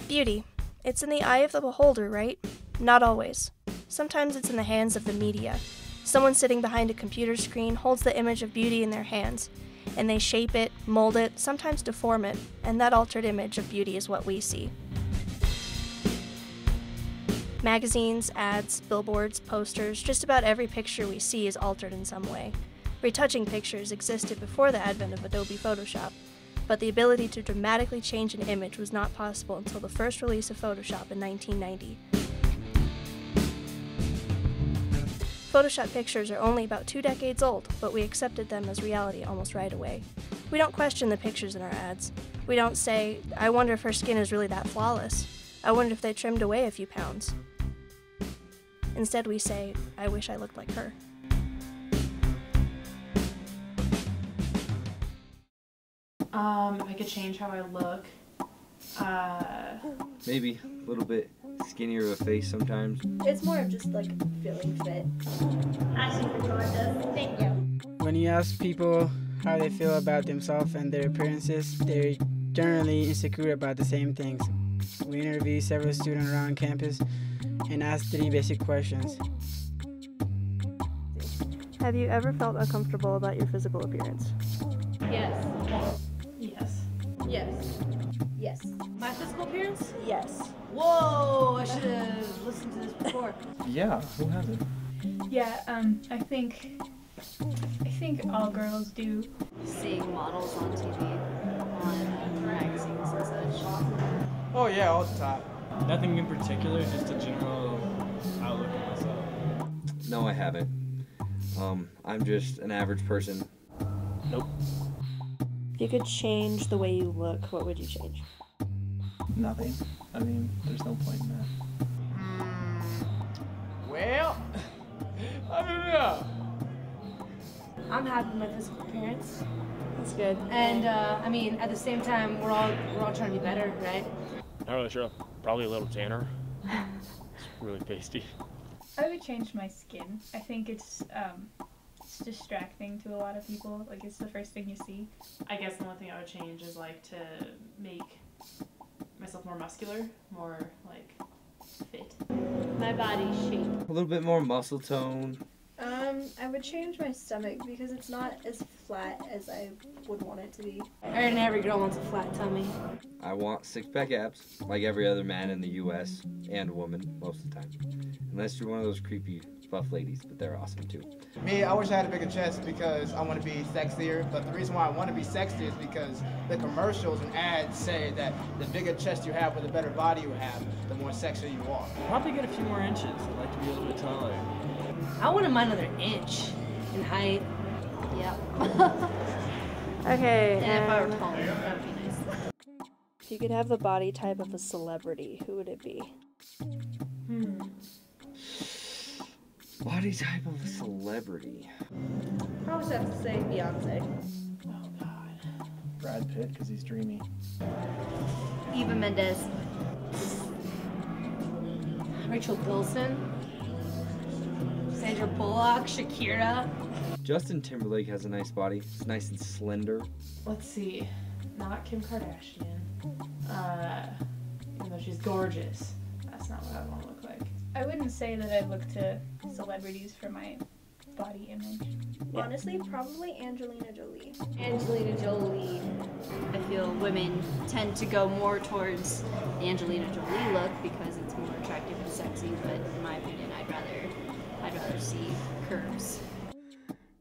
Beauty. It's in the eye of the beholder, right? Not always. Sometimes it's in the hands of the media. Someone sitting behind a computer screen holds the image of beauty in their hands, and they shape it, mold it, sometimes deform it, and that altered image of beauty is what we see. Magazines, ads, billboards, posters, just about every picture we see is altered in some way. Retouching pictures existed before the advent of Adobe Photoshop, but the ability to dramatically change an image was not possible until the first release of Photoshop in 1990. Photoshop pictures are only about 2 decades old, but we accepted them as reality almost right away. We don't question the pictures in our ads. We don't say, I wonder if her skin is really that flawless. I wonder if they trimmed away a few pounds. Instead we say, I wish I looked like her. If I could change how I look, maybe a little bit skinnier of a face sometimes. It's more of just like feeling fit. Asking for Georgia. Thank you. When you ask people how they feel about themselves and their appearances, they're generally insecure about the same things. We interviewed several students around campus and asked 3 basic questions. Have you ever felt uncomfortable about your physical appearance? Yes. yes. Yes. Yes. My physical appearance? Yes. Whoa, I should have listened to this before. Yeah, who hasn't? Yeah, I think all girls do. Seeing models on TV, on magazines and such. Oh yeah, all the time. Nothing in particular, just a general outlook on myself. No, I haven't. I'm just an average person. Nope. If you could change the way you look, what would you change? Nothing. I mean, there's no point in that. Well, I don't know. I'm happy with my physical appearance. That's good. And I mean, at the same time, we're all trying to be better, right? Not really sure. Probably a little tanner. It's really pasty. I would change my skin. I think it's distracting to a lot of people. Like, it's the first thing you see. I guess the one thing I would change is like to make myself more muscular, more like fit. My body shape. A little bit more muscle tone. I would change my stomach because it's not as flat as I would want it to be. And every girl wants a flat tummy. I want 6-pack abs, like every other man in the U.S. and woman most of the time. Unless you're one of those creepy buff ladies, but they're awesome too. Me, I wish I had a bigger chest because I want to be sexier, but the reason why I want to be sexier is because the commercials and ads say that the bigger chest you have or the better body you have, the more sexier you are. Probably get a few more inches. I'd like to be a little bit taller. I wouldn't mind another inch in height. Yep. Okay. And if I were taller, that would be nice. If you could have the body type of a celebrity, who would it be? Body type of a celebrity. Probably have to say Beyonce. Oh God. Brad Pitt, because he's dreamy. Eva Mendes. Rachel Bilson. Sandra Bullock. Shakira. Justin Timberlake has a nice body. It's nice and slender. Let's see, not Kim Kardashian. Even though she's gorgeous, that's not what I want to look like. I wouldn't say that I look to celebrities for my body image. Honestly, probably Angelina Jolie. Angelina Jolie. I feel women tend to go more towards the Angelina Jolie look because it's more attractive and sexy, but in my opinion, I'd rather see curves.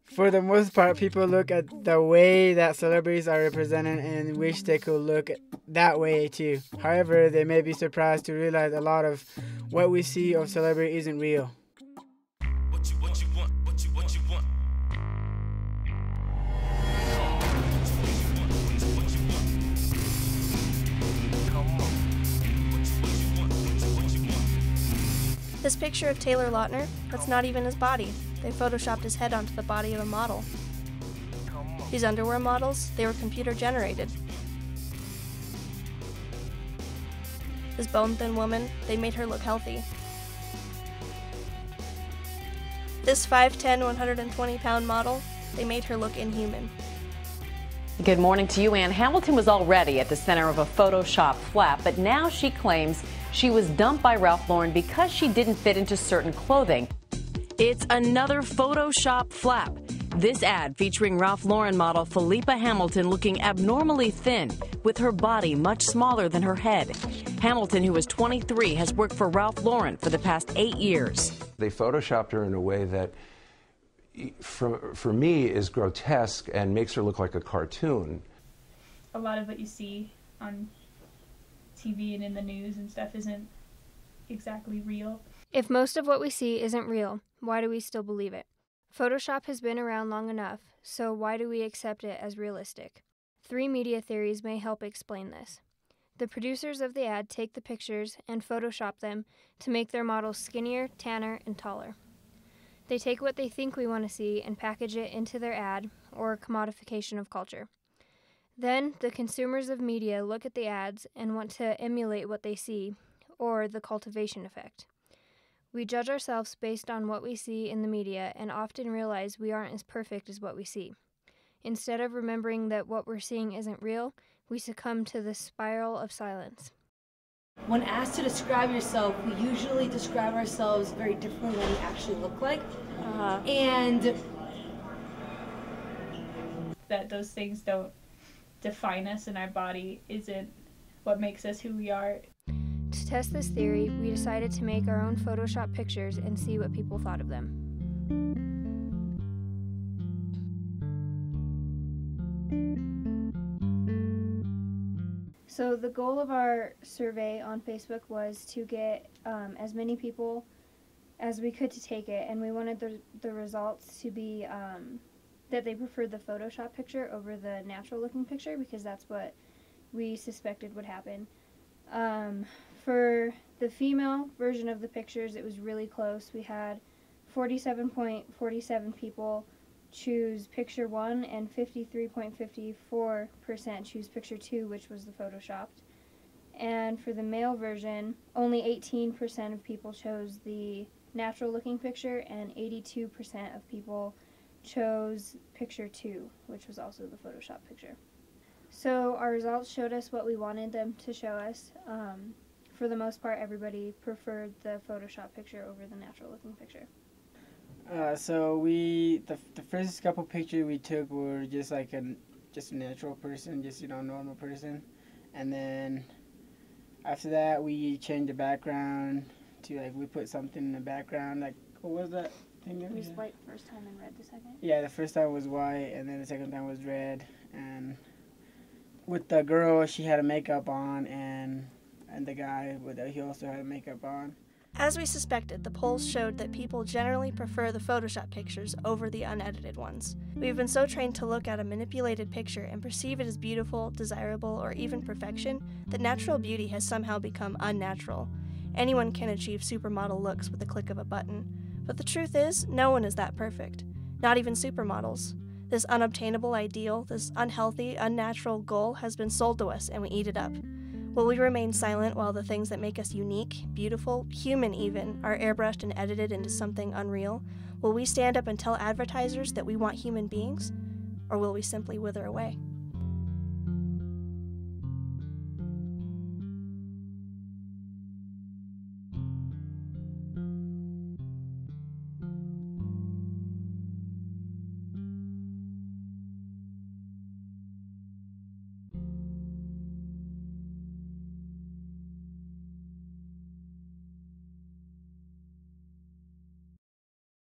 For the most part, people look at the way that celebrities are represented and wish they could look that way too. However, they may be surprised to realize a lot of what we see of celebrity isn't real. What you want. This picture of Taylor Lautner, that's not even his body. They photoshopped his head onto the body of a model. These underwear models, they were computer generated. This bone-thin woman, they made her look healthy. This 5'10", 120-pound model, they made her look inhuman. Good morning to you, Ann. Hamilton was already at the center of a Photoshop flap, but now she claims she was dumped by Ralph Lauren because she didn't fit into certain clothing. It's another Photoshop flap. This ad featuring Ralph Lauren model Philippa Hamilton looking abnormally thin, with her body much smaller than her head. Hamilton, who is 23, has worked for Ralph Lauren for the past 8 years. They photoshopped her in a way that, for me, is grotesque and makes her look like a cartoon. A lot of what you see on TV and in the news and stuff isn't exactly real. If most of what we see isn't real, why do we still believe it? Photoshop has been around long enough, so why do we accept it as realistic? 3 media theories may help explain this. The producers of the ad take the pictures and Photoshop them to make their models skinnier, tanner, and taller. They take what they think we want to see and package it into their ad, or commodification of culture. Then, the consumers of media look at the ads and want to emulate what they see, or the cultivation effect. We judge ourselves based on what we see in the media and often realize we aren't as perfect as what we see. Instead of remembering that what we're seeing isn't real, we succumb to the spiral of silence. When asked to describe yourself, we usually describe ourselves very differently than we actually look like. And that those things don't define us, and our body isn't what makes us who we are. To test this theory, we decided to make our own Photoshop pictures and see what people thought of them. So the goal of our survey on Facebook was to get as many people as we could to take it, and we wanted the results to be that they preferred the Photoshop picture over the natural looking picture, because that's what we suspected would happen. For the female version of the pictures, it was really close. We had 47.47 people choose picture 1 and 53.54% choose picture 2, which was the photoshopped. And for the male version, only 18% of people chose the natural looking picture, and 82% of people chose picture 2, which was also the photoshopped picture. So our results showed us what we wanted them to show us. For the most part, everybody preferred the Photoshop picture over the natural looking picture. So the first couple pictures we took were just like just a natural person, just normal person, and then after that we changed the background to we put something in the background, what was that thing? It was white first time and red the second. Yeah, the first time was white and then the second time was red. And with the girl, she had a makeup on, and the guy he also had a makeup on. As we suspected, the polls showed that people generally prefer the Photoshop pictures over the unedited ones. We've been so trained to look at a manipulated picture and perceive it as beautiful, desirable, or even perfection that natural beauty has somehow become unnatural. Anyone can achieve supermodel looks with the click of a button. But the truth is, no one is that perfect. Not even supermodels. This unobtainable ideal, this unhealthy, unnatural goal has been sold to us, and we eat it up. Will we remain silent while the things that make us unique, beautiful, human even, are airbrushed and edited into something unreal? Will we stand up and tell advertisers that we want human beings? Or will we simply wither away?